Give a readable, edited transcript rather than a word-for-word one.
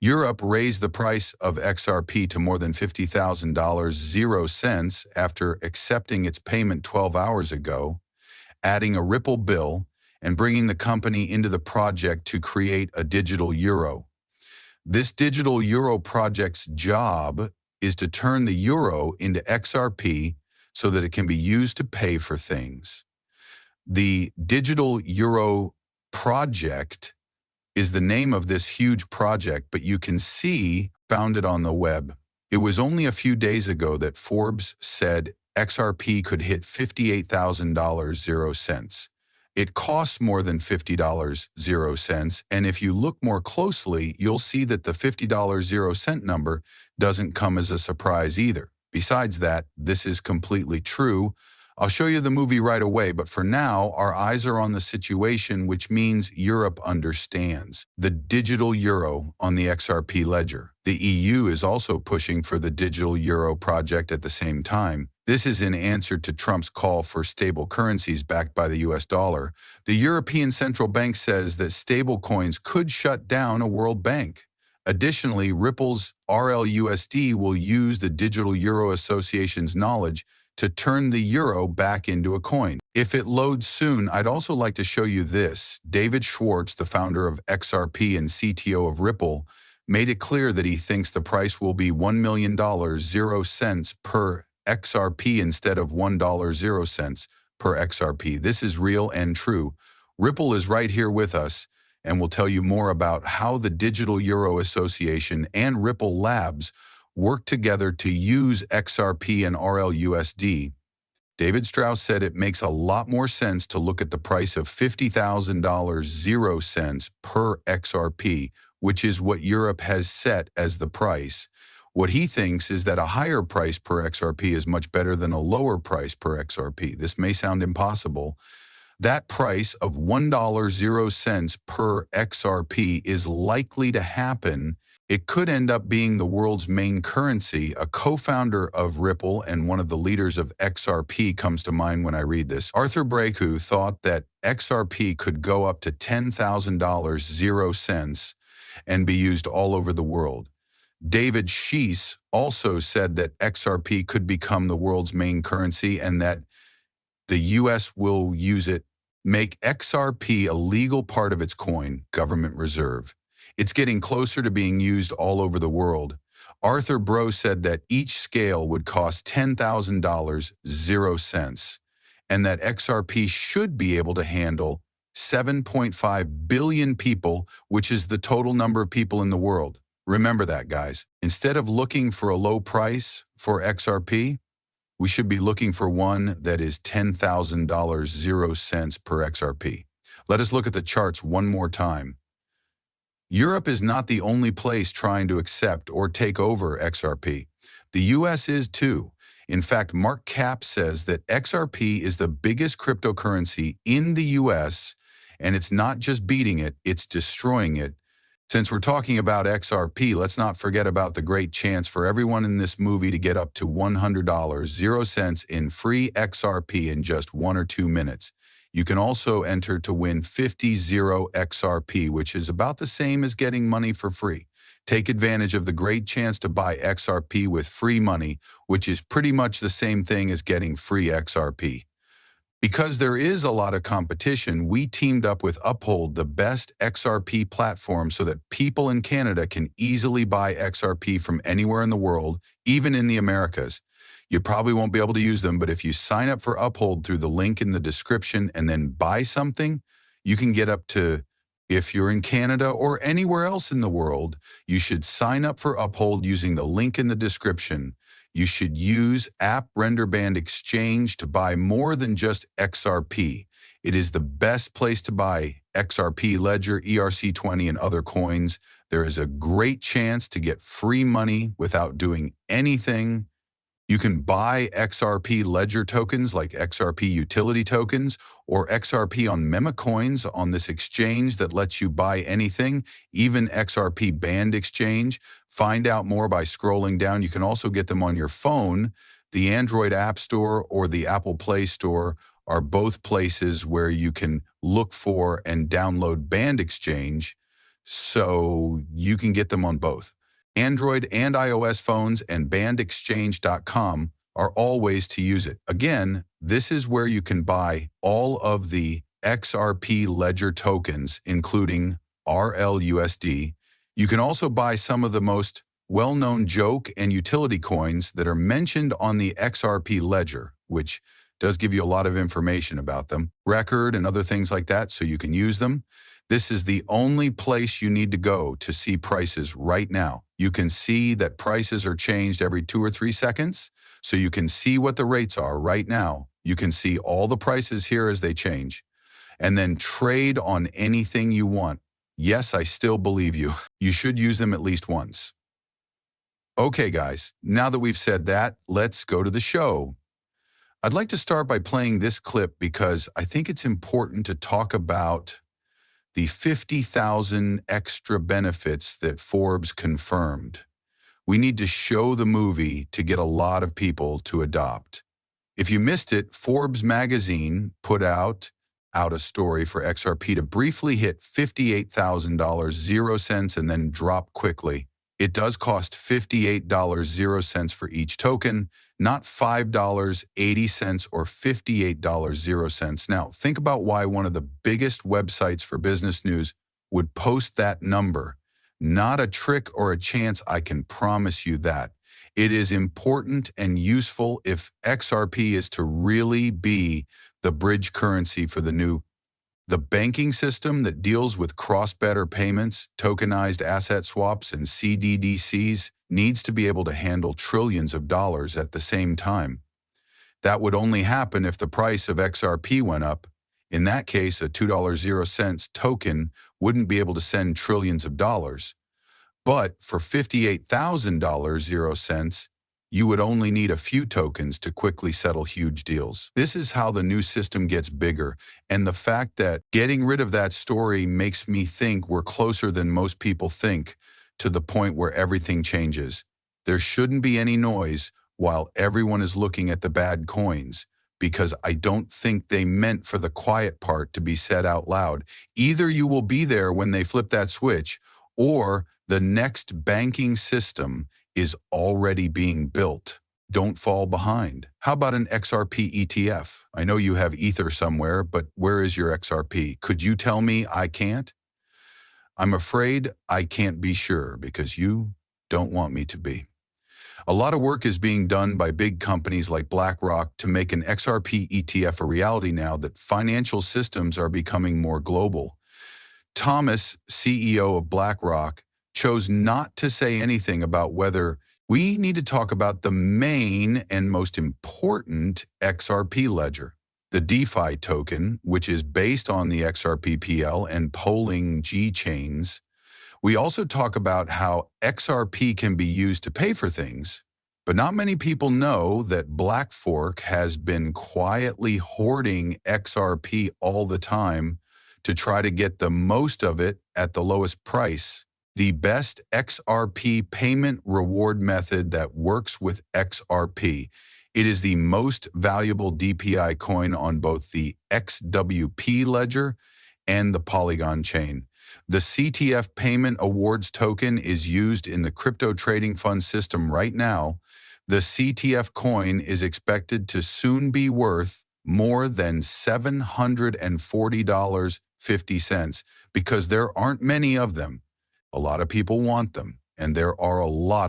Europe raised the price of XRP to more than $50,000 0 cents after accepting its payment 12 hours ago, adding a Ripple bill, and bringing the company into the project to create a digital euro. This digital euro project's job is to turn the euro into XRP so that it can be used to pay for things. The digital euro project is the name of this huge project, but you can see found it on the web. It was only a few days ago that Forbes said XRP could hit $58,000 0 cents. It costs more than $50 0 cents, and if you look more closely, you'll see that the $50 0 cent number doesn't come as a surprise either. Besides that, this is completely true. I'll show you the movie right away, but for now, our eyes are on the situation, which means Europe understands the digital euro on the XRP ledger. The EU is also pushing for the digital euro project at the same time. This is in answer to Trump's call for stable currencies backed by the US dollar. The European Central Bank says that stablecoins could shut down a world bank. Additionally, Ripple's RLUSD will use the Digital Euro Association's knowledge to turn the euro back into a coin. If it loads soon, I'd also like to show you this. David Schwartz, the founder of XRP and CTO of Ripple, made it clear that he thinks the price will be $1 million 0 cents per XRP instead of $1 0 cents per XRP. This is real and true. Ripple is right here with us and will tell you more about how the Digital Euro Association and Ripple Labs work together to use XRP and RLUSD. David Strauss said it makes a lot more sense to look at the price of $50,000 0 cents per XRP, which is what Europe has set as the price. What he thinks is that a higher price per XRP is much better than a lower price per XRP. This may sound impossible. That price of $1 0 cents per XRP is likely to happen. It could end up being the world's main currency. A co-founder of Ripple and one of the leaders of XRP comes to mind when I read this. Arthur Breku thought that XRP could go up to $10,000 0 cents and be used all over the world. David Sheese also said that XRP could become the world's main currency and that the US will use it, make XRP a legal part of its coin, government reserve. It's getting closer to being used all over the world. Arthur Bro said that each scale would cost $10,000 0 cents, and that XRP should be able to handle 7.5 billion people, which is the total number of people in the world. Remember that, guys. Instead of looking for a low price for XRP, we should be looking for one that is $10,000 0 cents per XRP. Let us look at the charts one more time. Europe is not the only place trying to accept or take over XRP. The US is too. In fact, Mark Cap says that XRP is the biggest cryptocurrency in the US, and it's not just beating it, it's destroying it. Since we're talking about XRP, let's not forget about the great chance for everyone in this movie to get up to $100 0 cents in free XRP in just 1 or 2 minutes. You can also enter to win 50 XRP, which is about the same as getting money for free. Take advantage of the great chance to buy XRP with free money, which is pretty much the same thing as getting free XRP. Because there is a lot of competition, we teamed up with Uphold, the best XRP platform, so that people in Canada can easily buy XRP from anywhere in the world, even in the Americas. You probably won't be able to use them, but if you sign up for Uphold through the link in the description and then buy something, you can get up to, if you're in Canada or anywhere else in the world, you should sign up for Uphold using the link in the description. You should use App Render Band Exchange to buy more than just XRP. It is the best place to buy XRP, Ledger, ERC20, and other coins. There is a great chance to get free money without doing anything. You can buy XRP Ledger tokens like XRP utility tokens or XRP on meme coins on this exchange that lets you buy anything, even XRP Band Exchange. Find out more by scrolling down. You can also get them on your phone. The Android App Store or the Apple Play Store are both places where you can look for and download Band Exchange. so you can get them on both Android and iOS phones, and bandexchange.com are all ways to use it. Again, this is where you can buy all of the XRP ledger tokens, including RLUSD. You can also buy some of the most well-known joke and utility coins that are mentioned on the XRP ledger, which does give you a lot of information about them, record and other things like that, so you can use them. This is the only place you need to go to see prices right now. You can see that prices are changed every 2 or 3 seconds, so you can see what the rates are right now. You can see all the prices here as they change, and then trade on anything you want. Yes, I still believe you. You should use them at least once. Okay, guys, now that we've said that, let's go to the show. I'd like to start by playing this clip because I think it's important to talk about the 50,000 extra benefits that Forbes confirmed. We need to show the movie to get a lot of people to adopt. If you missed it, Forbes magazine put out a story for XRP to briefly hit $58,000 0 cents and then drop quickly. It does cost $58 0 cents for each token, not $5.80 or $58 0 cents. Now, think about why one of the biggest websites for business news would post that number. Not a trick or a chance, I can promise you that. It is important and useful if XRP is to really be the bridge currency for the banking system that deals with cross-border payments, tokenized asset swaps, and CBDCs needs to be able to handle trillions of dollars at the same time. That would only happen if the price of XRP went up. In that case, a $2 0 cents token wouldn't be able to send trillions of dollars. But for $58,000 0 cents, you would only need a few tokens to quickly settle huge deals. This is how the new system gets bigger, and the fact that getting rid of that story makes me think we're closer than most people think to the point where everything changes. There shouldn't be any noise while everyone is looking at the bad coins, because I don't think they meant for the quiet part to be said out loud. Either you will be there when they flip that switch, or the next banking system is already being built. Don't fall behind. How about an XRP ETF? I know you have Ether somewhere, but where is your XRP? Could you tell me I can't? I'm afraid I can't be sure because you don't want me to be. A lot of work is being done by big companies like BlackRock to make an XRP ETF a reality now that financial systems are becoming more global. Thomas, CEO of BlackRock, chose not to say anything about whether we need to talk about the main and most important XRP ledger, the DeFi token, which is based on the XRP-PL and polling G chains. We also talk about how XRP can be used to pay for things, but not many people know that BlackFork has been quietly hoarding XRP all the time to try to get the most of it at the lowest price. The best XRP payment reward method that works with XRP. It is the most valuable DPI coin on both the XWP ledger and the Polygon chain. The CTF Payment Awards token is used in the crypto trading fund system right now. The CTF coin is expected to soon be worth more than $740.50 because there aren't many of them. A lot of people want them, and there are a lot